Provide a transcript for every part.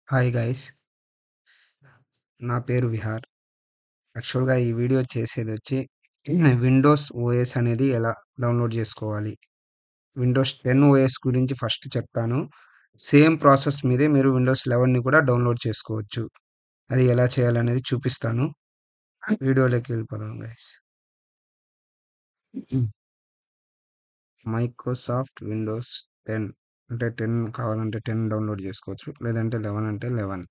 Hi guys, నా పేరు విహార్. యాక్చువల్‌గా ఈ వీడియో చేసేదొచ్చి విండోస్ ఓఎస్ అనేది ఎలా డౌన్‌లోడ్ జేసుకోవాలి. విండోస్ 10 ఓఎస్ గురించి ఫస్ట్ చెప్తాను. సేమ్ ప్రాసెస్ మీదే మీరు విండోస్ 11ని కూడా డౌన్‌లోడ్ చేసుకోవచ్చు. అది ఎలా చేయాలనేది చూపిస్తాను. వీడియోలోకి వెళ్ళిపోదాం గైస్. మైక్రోసాఫ్ట్ విండోస్ 10 అంటే 10 కావాలంటే 10 డౌన్‌లోడ్ జేసుకోవచ్చు. లేదంటే 11 అంటే 11.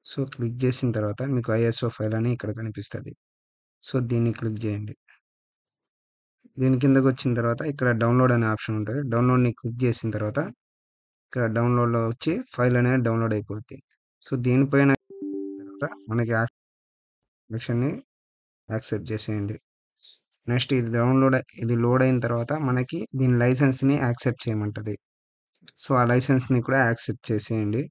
సో, క్లిక్ చేసిన తర్వాత మీకు ఐఎస్ఓ ఫైల్ అని ఇక్కడ కనిపిస్తది. సో, దీన్ని క్లిక్ జేయండి. దీని కిందకొచ్చిన తర్వాత ఇక్కడ డౌన్లోడ్ అనే ఆప్షన్ ఉంటది. డౌన్లోడ్‌ని క్లిక్ చేసిన తర్వాత ఇక్కడ డౌన్లోడ్‌లో వచ్చి ఫైల్ అనేది డౌన్లోడ్ అయిపోద్ది. సో, దీనిపైన తర్వాత మనకి ఆప్షన్‌ని యాక్సెప్ట్ చేసేయండి. నెక్స్ట్ ఇది లోడ్ అయిన తర్వాత మనకి దీని లైసెన్స్‌ని యాక్సెప్ట్ చేయమంటది. సో, ఆ లైసెన్స్‌ని కూడా యాక్సెప్ట్ చేసేయండి.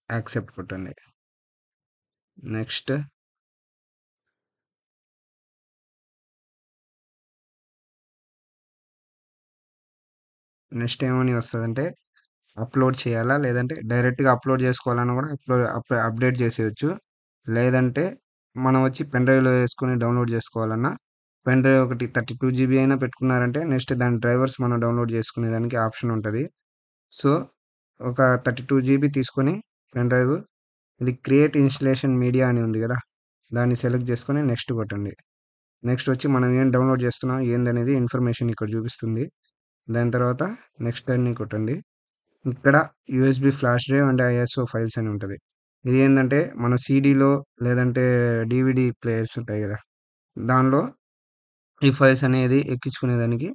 యాక్సెప్ట్ కొట్టండి. నెక్స్ట్ నెక్స్ట్ ఏమని వస్తదంటే అప్లోడ్ చేయాలా? లేదంటే డైరెక్ట్‌గా అప్లోడ్ చేసుకోవాలన్నా కూడా అప్డేట్ చేసేయొచ్చు. లేదంటే మనం వచ్చి పెన్ డ్రైవ్‌లో యేసుకొని డౌన్‌లోడ్ చేసుకోవాలన్నా పెన్ డ్రైవ్ ఒకటి 32 జీబీ అయినా పెట్టుకున్నారంటే నెక్స్ట్ దాని డ్రైవర్స్ మనం డౌన్‌లోడ్ చేసుకునేదానికి ఆప్షన్ ఉంటది. సో, ఒక 32 జీబీ తీసుకొని పెన్ డ్రైవ్ ఇది క్రియేట్ ఇన్‌స్టలేషన్ మీడియా అని ఉంది గదా! దాన్ని సెలెక్ట్ చేసుకొని నెక్స్ట్ కొట్టండి. నెక్స్ట్ వచ్చి మనం ఏం డౌన్‌లోడ్ చేస్తున్నాం ఏందనేది ఇన్ఫర్మేషన్ ఇక్కడ చూపిస్తుంది. దాని తర్వాత నెక్స్ట్ అని కొట్టండి. ఇక్కడ USB flash drive and ISO files అని ఉంటది. ఇది ఏందంటే మన సీడీలో లేదంటే డీవీడీ ప్లేయర్స్ ఉంటాయి గదా! దానిలో ఈ ఫైల్స్ అనేది ఎక్కించుకునేదానికి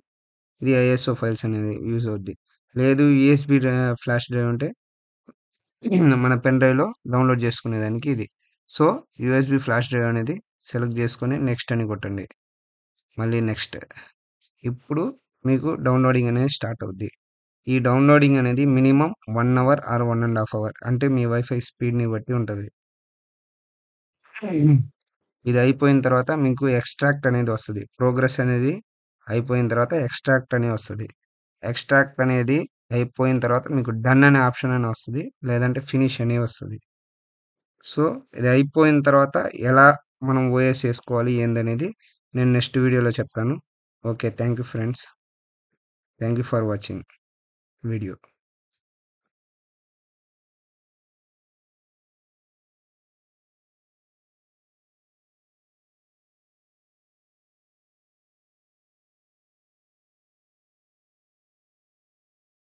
ఇది ఐఎస్ఓ ఫైల్స్ అనేది యూజ్ అవుద్ది. లేదు యూఎస్బీ ఫ్లాష్ డ్రైవ్ ఉంటే మన పెన్ డ్రైవ్‌లో డౌన్‌లోడ్ చేసుకునేదానికి ఇది. సో, యూఎస్బీ ఫ్లాష్ డ్రైవ్ అనేది సెలెక్ట్ చేసుకొని నెక్స్ట్ అని కొట్టండి. మళ్ళీ నెక్స్ట్. ఇప్పుడు మీకు డౌన్‌లోడింగ్ అనేది స్టార్ట్ అవుద్ది. ఈ డౌన్‌లోడింగ్ అనేది మినిమమ్ 1 అవర్ ఆర్ 1 ½ అవర్ అంటే మీ వైఫై స్పీడ్‌ని బట్టి ఉంటది. ఇది అయిపోయిన తర్వాత మీకు ఎక్స్ట్రాక్ట్ అనేది వస్తది. ప్రోగ్రెస్ అనేది అయిపోయిన తర్వాత ఎక్స్ట్రాక్ట్ అని వస్తది. ఎక్స్ట్రాక్ట్ అనేది అయిపోయిన తర్వాత మీకు డన్ అనే ఆప్షన్ అని వస్తది. లేదంటే ఫినిష్ అని వస్తది. సో, ఇది అయిపోయిన తర్వాత ఎలా మనం ఓఎస్ చేసుకోవాలి ఏందనేది నేను నెక్స్ట్ వీడియోలో చెప్తాను. Okay. Thank you friends. Thank you for watching video.